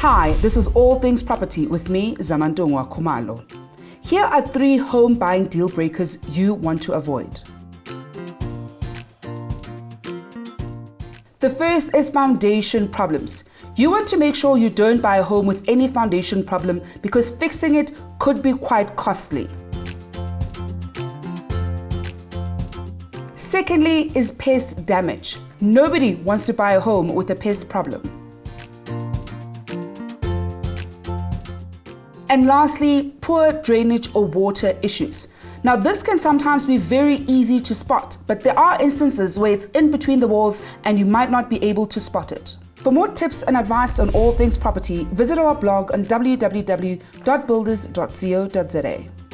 Hi, this is All Things Property with me, Zamantungwa Khumalo. Here are 3 home buying deal breakers you want to avoid. The first is foundation problems. You want to make sure you don't buy a home with any foundation problem because fixing it could be quite costly. Secondly is pest damage. Nobody wants to buy a home with a pest problem. And lastly, poor drainage or water issues. Now this can sometimes be very easy to spot, but there are instances where it's in between the walls and you might not be able to spot it. For more tips and advice on all things property, visit our blog on www.builders.co.za.